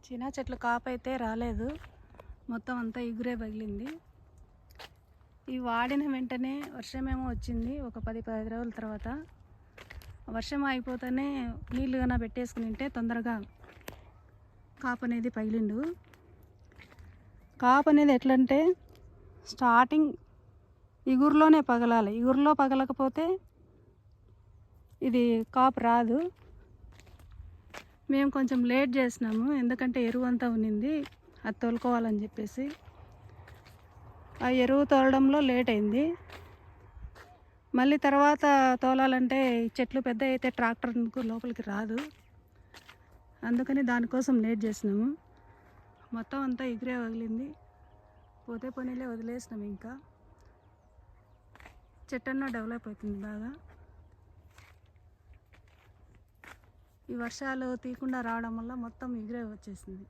చినా చెట్లు కాపైతే రాలేదు, మొత్తం అంతా ఇగురే పగిలింది. ఈ వాడిన వెంటనే వర్షమేమో వచ్చింది. ఒక 10-15 రోజుల తర్వాత వర్షం అయిపోతేనే నీళ్ళు కన్నా పెట్టేసుకుని ఉంటే తొందరగా కాపు అనేది పగిలిండు. కాపు అనేది ఎట్లంటే స్టార్టింగ్ ఇగురులోనే పగలాలి. ఇగురులో పగలకపోతే ఇది కాపు రాదు. మేము కొంచెం లేట్ చేసినాము, ఎందుకంటే ఎరువు అంతా ఉన్నింది, అది తోలుకోవాలని చెప్పేసి. ఆ ఎరువు తోలడంలో లేట్ అయింది. మళ్ళీ తర్వాత తోలాలంటే చెట్లు పెద్ద అయితే ట్రాక్టర్ లోపలికి రాదు, అందుకని దానికోసం లేట్ చేసినాము. మొత్తం అంతా ఎగిరే పగిలింది. పోతే పనిలే వదిలేసినాము. ఇంకా చెట్టన్నా డెవలప్ అవుతుంది బాగా. ఈ వర్షాలు తీయకుండా రావడం వల్ల మొత్తం ఎగిరే వచ్చేసింది.